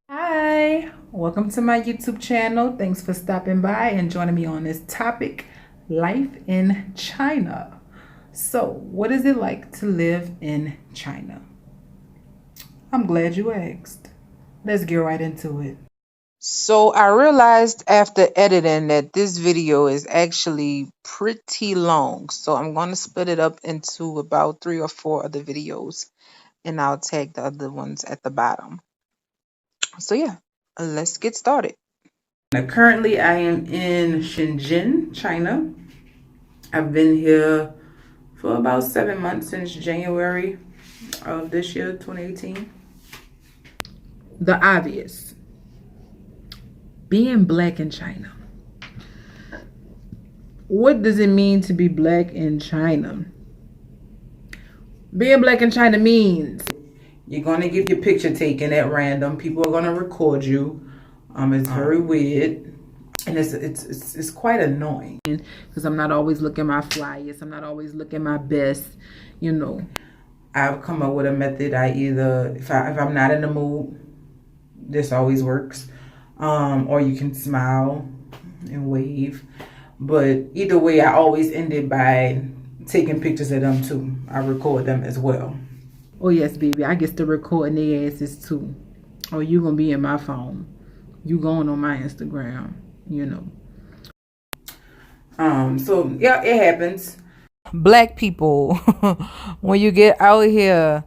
Hi, welcome to my YouTube channel. Thanks for stopping by and joining me on this topic, life in China. So, what is it like to live in China? I'm glad you asked. Let's get right into it. So I realized after editing that this video is actually pretty long. So I'm going to split it up into about 3 or 4 other videos, and I'll tag the other ones at the bottom. So yeah, let's get started. Now, currently, I am in Shenzhen, China. I've been here for about 7 months since January of this year, 2018. The obvious. Being black in China. What does it mean to be black in China? Being black in China means you're going to get your picture taken at random. People are going to record you. It's very weird. And it's quite annoying because I'm not always looking my flyest. I'm not always looking my best. You know, I've come up with a method. I either, if I'm not in the mood, this always works. Or you can smile and wave. But either way, I always end it by taking pictures of them too. I record them as well. Oh yes, baby, I get to recording their asses too. Or you gonna be in my phone. You going on my Instagram, you know. So yeah, it happens. Black people, when you get out here,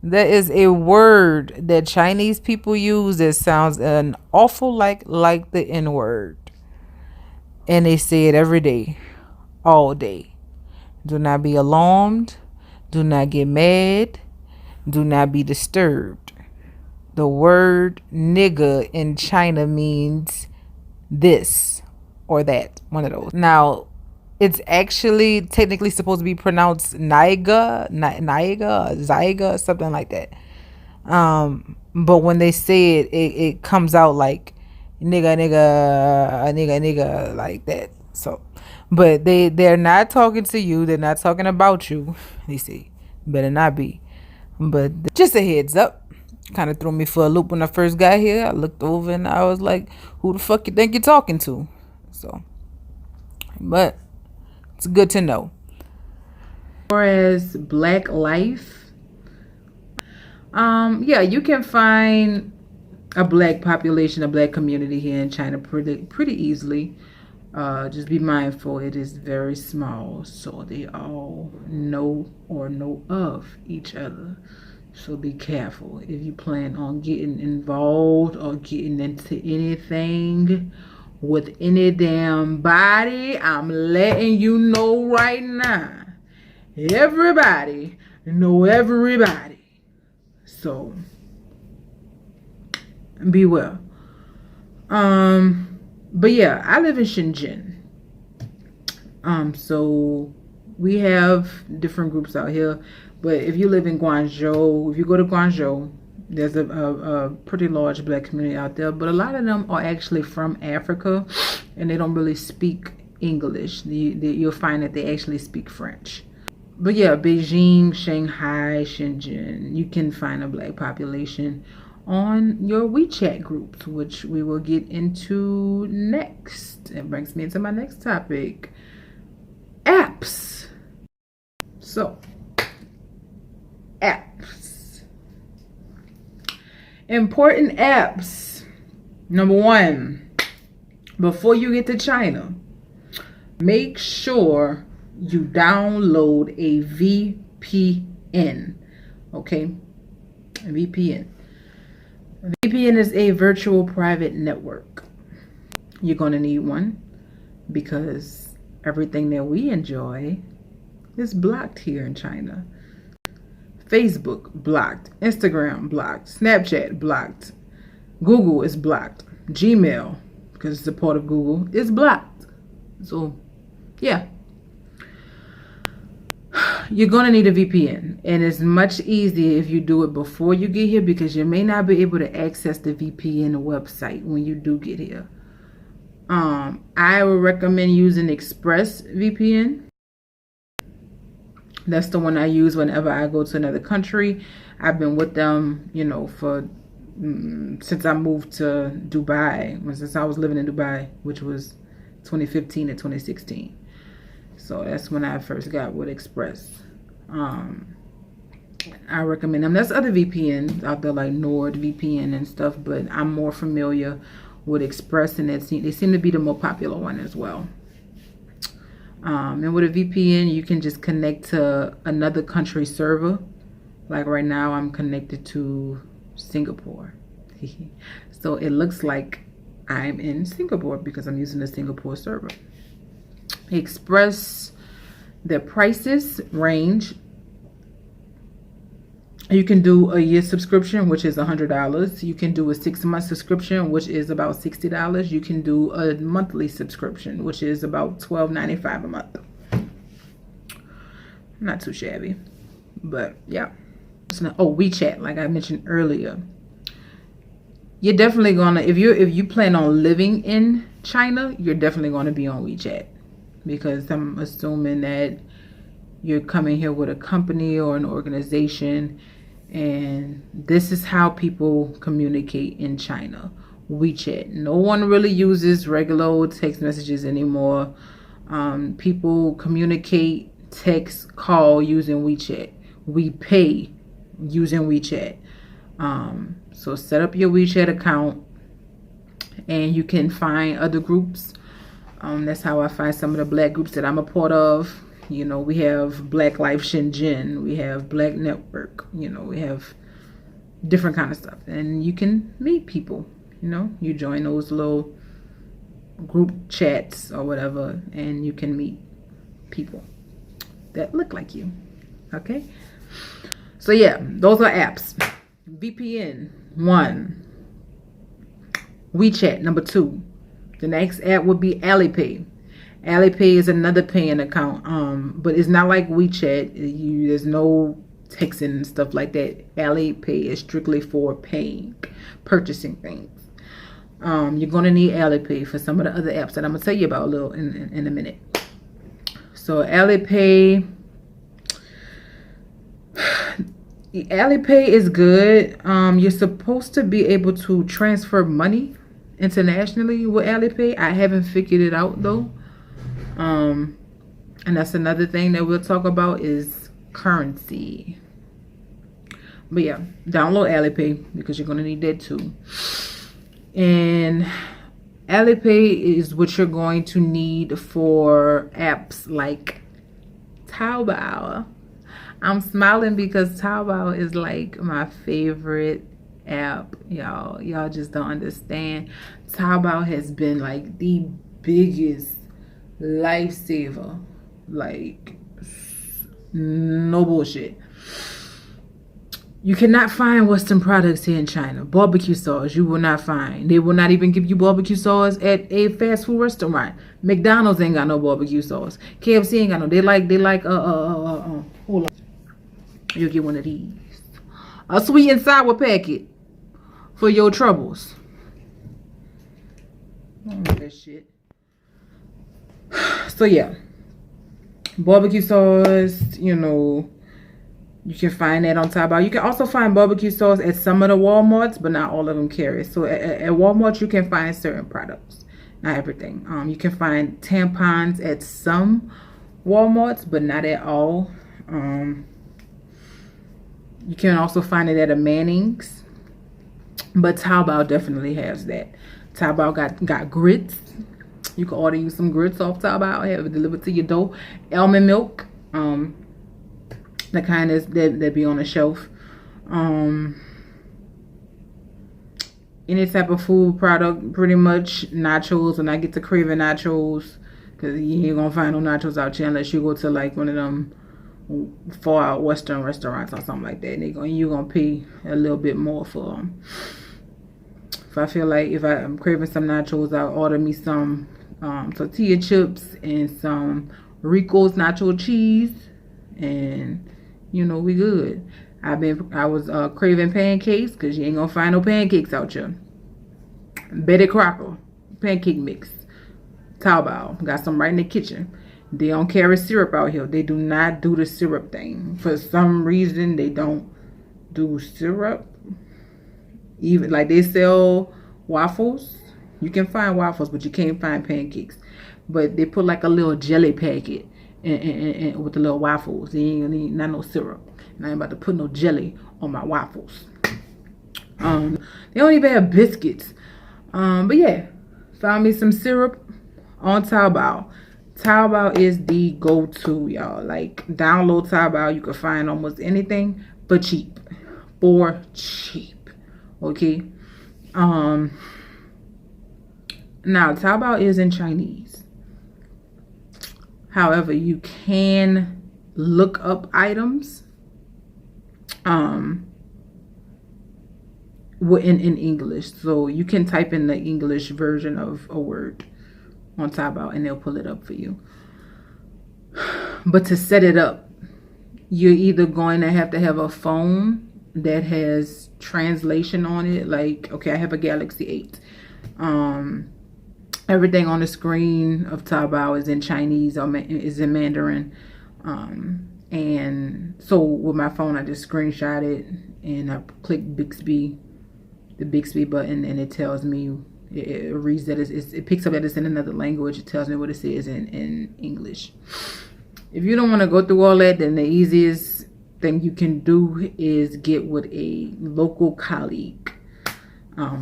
there is a word that Chinese people use that sounds an awful like the N-word. And they say it every day, all day. Do not be alarmed. Do not get mad. Do not be disturbed. The word nigga in China means this or that, one of those. Now, it's actually technically supposed to be pronounced Naiga, Zyga, something like that. But when they say it, it comes out like nigga, like that. So, but they're not talking to you. They're not talking about you. They say, better not be. But just a heads up. Kind of threw me for a loop when I first got here. I looked over and I was like, who the fuck you think you're talking to? So, but it's good to know. As far as black life, yeah, you can find a black population, a black community here in China pretty easily. Just be mindful, it is very small, so they all know or know of each other. So be careful if you plan on getting involved or getting into anything with any damn body. I'm letting you know right now. Everybody know everybody. So beware. But yeah, I live in Shenzhen. So we have different groups out here. But if you live in Guangzhou, if you go to Guangzhou, there's a pretty large black community out there. But a lot of them are actually from Africa, and they don't really speak English. You'll find that they actually speak French. But yeah, Beijing, Shanghai, Shenzhen, you can find a black population on your WeChat groups, which we will get into next. It brings me into my next topic, apps. So, apps. Important apps. Number 1, before you get to China, make sure you download a VPN. Okay? A VPN. VPN is a virtual private network. You're going to need one because everything that we enjoy is blocked here in China. Facebook blocked, Instagram blocked, Snapchat blocked, Google is blocked, Gmail, because it's a part of Google, is blocked. So yeah, you're going to need a VPN, and it's much easier if you do it before you get here because you may not be able to access the VPN website when you do get here. I would recommend using ExpressVPN. That's the one I use whenever I go to another country. I've been with them, you know, for since I moved to Dubai, since I was living in Dubai, which was 2015 to 2016. So that's when I first got with Express. I recommend them. There's other VPNs out there like NordVPN and stuff, but I'm more familiar with Express, and they seem to be the more popular one as well. And with a VPN, you can just connect to another country server. Like right now, I'm connected to Singapore. So it looks like I'm in Singapore because I'm using the Singapore server. Express, the prices range. You can do a year subscription, which is $100. You can do a 6-month subscription, which is about $60. You can do a monthly subscription, which is about $12.95 a month. Not too shabby, but yeah. Oh, WeChat, like I mentioned earlier. You're definitely gonna, if you plan on living in China, you're definitely gonna be on WeChat, because I'm assuming that you're coming here with a company or an organization, and this is how people communicate in China. WeChat. No one really uses regular old text messages anymore. People communicate, text, call using WeChat. We pay using WeChat. So set up your WeChat account, and you can find other groups. That's how I find some of the black groups that I'm a part of. You know, we have Black Life Shenzhen, we have Black Network, you know, we have different kind of stuff. And you can meet people, you know, you join those little group chats or whatever, and you can meet people that look like you. Okay? So yeah, those are apps. VPN, 1. WeChat, number 2. The next app would be Alipay. Alipay is another paying account, but it's not like WeChat. There's no texting and stuff like that. Alipay is strictly for purchasing things. You're gonna need Alipay for some of the other apps that I'm gonna tell you about a little in a minute. So Alipay is good. You're supposed to be able to transfer money internationally with Alipay. I haven't figured it out though. And that's another thing that we'll talk about is currency. But yeah, download Alipay because you're going to need that too. And Alipay is what you're going to need for apps like Taobao. I'm smiling because Taobao is like my favorite app, y'all. Y'all just don't understand. Taobao has been like the biggest lifesaver, like no bullshit. You cannot find Western products here in China. Barbecue sauce, you will not find. They will not even give you barbecue sauce at a fast food restaurant. McDonald's ain't got no barbecue sauce. KFC ain't got no. They like hold on. You'll get one of these. A sweet and sour packet for your troubles. I don't know that shit. So yeah, barbecue sauce, you know, you can find that on Taobao. You can also find barbecue sauce at some of the Walmarts, but not all of them carry. So at Walmart, you can find certain products, not everything. You can find tampons at some Walmarts, but not at all. You can also find it at a Manning's, but Taobao definitely has that. Taobao got grits. You can order you some grits off Taobao, have it delivered to your door. Almond milk, the kind that be on the shelf. Any type of food product, pretty much. Nachos, and I get to craving nachos, because you ain't gonna find no nachos out here unless you go to like one of them far out Western restaurants or something like that. And you're gonna pay a little bit more for them. If I feel like if I'm craving some nachos, I'll order me some tortilla chips and some Rico's nacho cheese, and you know we good. I was craving pancakes, because you ain't gonna find no pancakes out here. Betty Crocker pancake mix, Taobao, got some right in the kitchen. They don't carry syrup out here. They do not do the syrup thing. For some reason, they don't do syrup. Even like they sell waffles. You can find waffles, but you can't find pancakes. But they put like a little jelly packet and with the little waffles. They ain't need not no syrup. And I ain't about to put no jelly on my waffles. They don't even have biscuits. But yeah, found me some syrup on Taobao. Taobao is the go-to, y'all. Like, download Taobao. You can find almost anything for cheap. For cheap. Okay. Now Taobao is in Chinese. However, you can look up items in English. So you can type in the English version of a word on Taobao and they'll pull it up for you. But to set it up, you're either going to have a phone that has translation on it. Like, okay, I have a Galaxy 8. Everything on the screen of Taobao is in Chinese or is in Mandarin. And so with my phone, I just screenshot it and I click Bixby, the Bixby button, and it tells me, it reads that it picks up that it's in another language. It tells me what it says in English. If you don't want to go through all that, then the easiest thing you can do is get with a local colleague,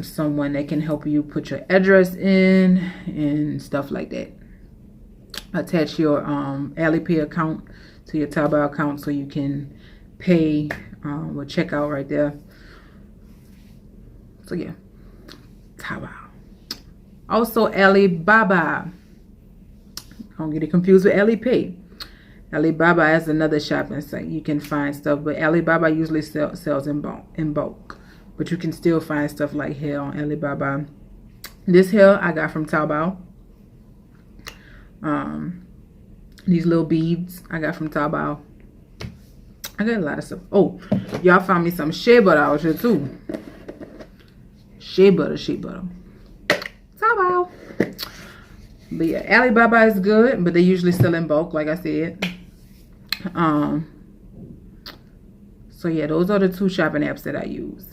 someone that can help you put your address in and stuff like that. Attach your Alipay account to your Taobao account so you can pay with checkout right there. So yeah, Taobao. Also Alibaba. Don't get it confused with Alipay. Alibaba is another shopping site. You can find stuff, but Alibaba usually sells in bulk. But you can still find stuff like hair on Alibaba. This hair I got from Taobao. These little beads I got from Taobao. I got a lot of stuff. Oh, y'all found me some shea butter out here too. Shea butter. Taobao. But yeah, Alibaba is good, but they usually sell in bulk, like I said. So yeah, those are the two shopping apps that I use.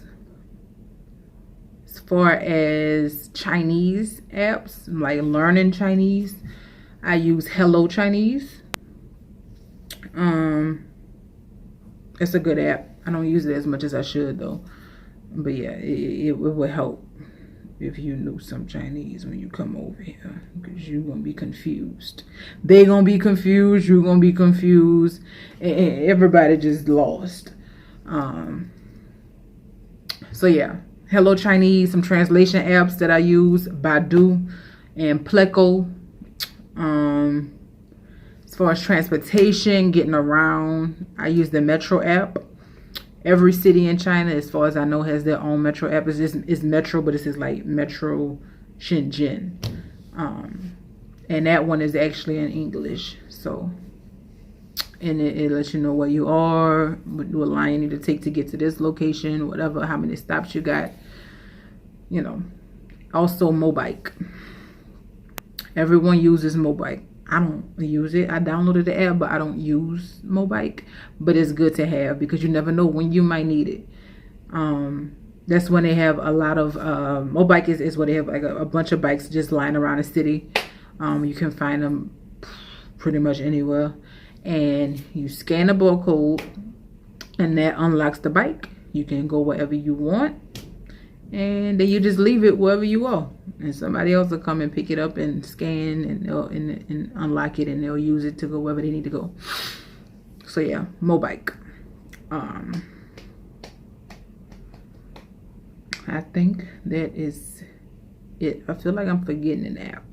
As far as Chinese apps, like learning Chinese, I use Hello Chinese. It's a good app. I don't use it as much as I should though. But yeah, it would help if you knew some Chinese when you come over here, because you're gonna be confused. They gonna be confused. You're gonna be confused. And everybody just lost. So yeah, Hello Chinese, some translation apps that I use, Baidu and Pleco. As far as transportation, getting around, I use the Metro app. Every city in China, as far as I know, has their own Metro app. It's Metro, but it says like Metro Shenzhen. And that one is actually in English. So, and it lets you know where you are, what line you need to take to get to this location, whatever, how many stops you got, you know. Also Mobike. Everyone uses Mobike. I don't use it. I downloaded the app, but I don't use Mobike. But it's good to have because you never know when you might need it. That's when they have a lot of Mobike is where they have like a bunch of bikes just lying around the city. You can find them pretty much anywhere. And you scan a barcode and that unlocks the bike. You can go wherever you want. And then you just leave it wherever you are, and somebody else will come and pick it up and scan and and unlock it, and they'll use it to go wherever they need to go. So yeah, Mobike. I think that is it. I feel like I'm forgetting an app.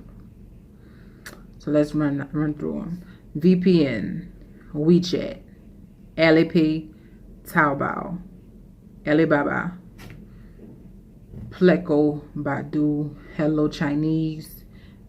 So let's run through them. VPN, Wechat, Alipay, Taobao, Alibaba, Pleco, Baidu, Hello Chinese,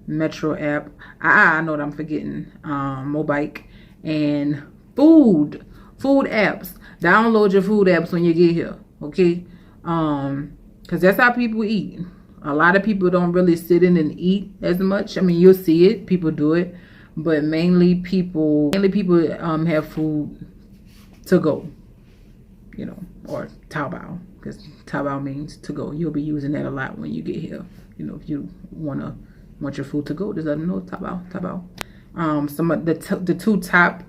Metro app. I know what I'm forgetting. Mobike and food apps. Download your food apps when you get here, okay? Because that's how people eat. A lot of people don't really sit in and eat as much. I mean, you'll see it. People do it, but mainly people have food to go. you know, or Taobao, because Taobao means to go. You'll be using that a lot when you get here. You know, if you want your food to go, just let them know Taobao. Some of the two top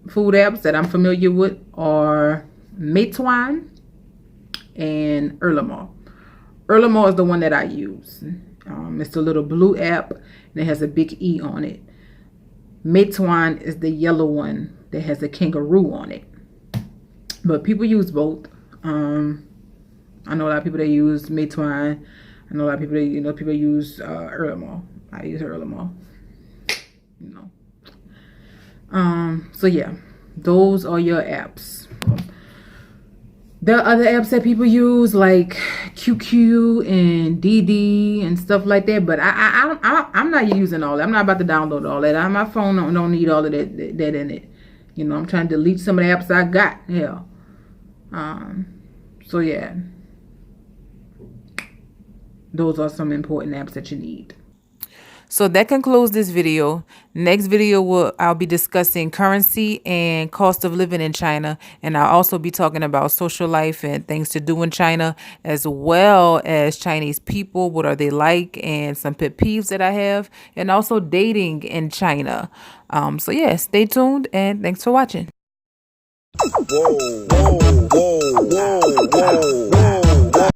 food apps that I'm familiar with are Meituan and Erlamo. Erlamo is the one that I use. It's the little blue app and it has a big E on it. Meituan is the yellow one that has a kangaroo on it. But people use both. I know a lot of people that use Meituan. I know a lot of people that people use Erlamo. I use Erlamo. So yeah, those are your apps. There are other apps that people use like QQ and DD and stuff like that, but I'm not using all that. I'm not about to download all that. My phone don't need all of that in it. You know, I'm trying to delete some of the apps I got. Hell. So yeah, those are some important apps that you need. So that concludes this video. Next video I'll be discussing currency and cost of living in China, and I'll also be talking about social life and things to do in China, as well as Chinese people, what are they like, and some pet peeves that I have, and also dating in China. So yeah, stay tuned and thanks for watching. Whoa, whoa.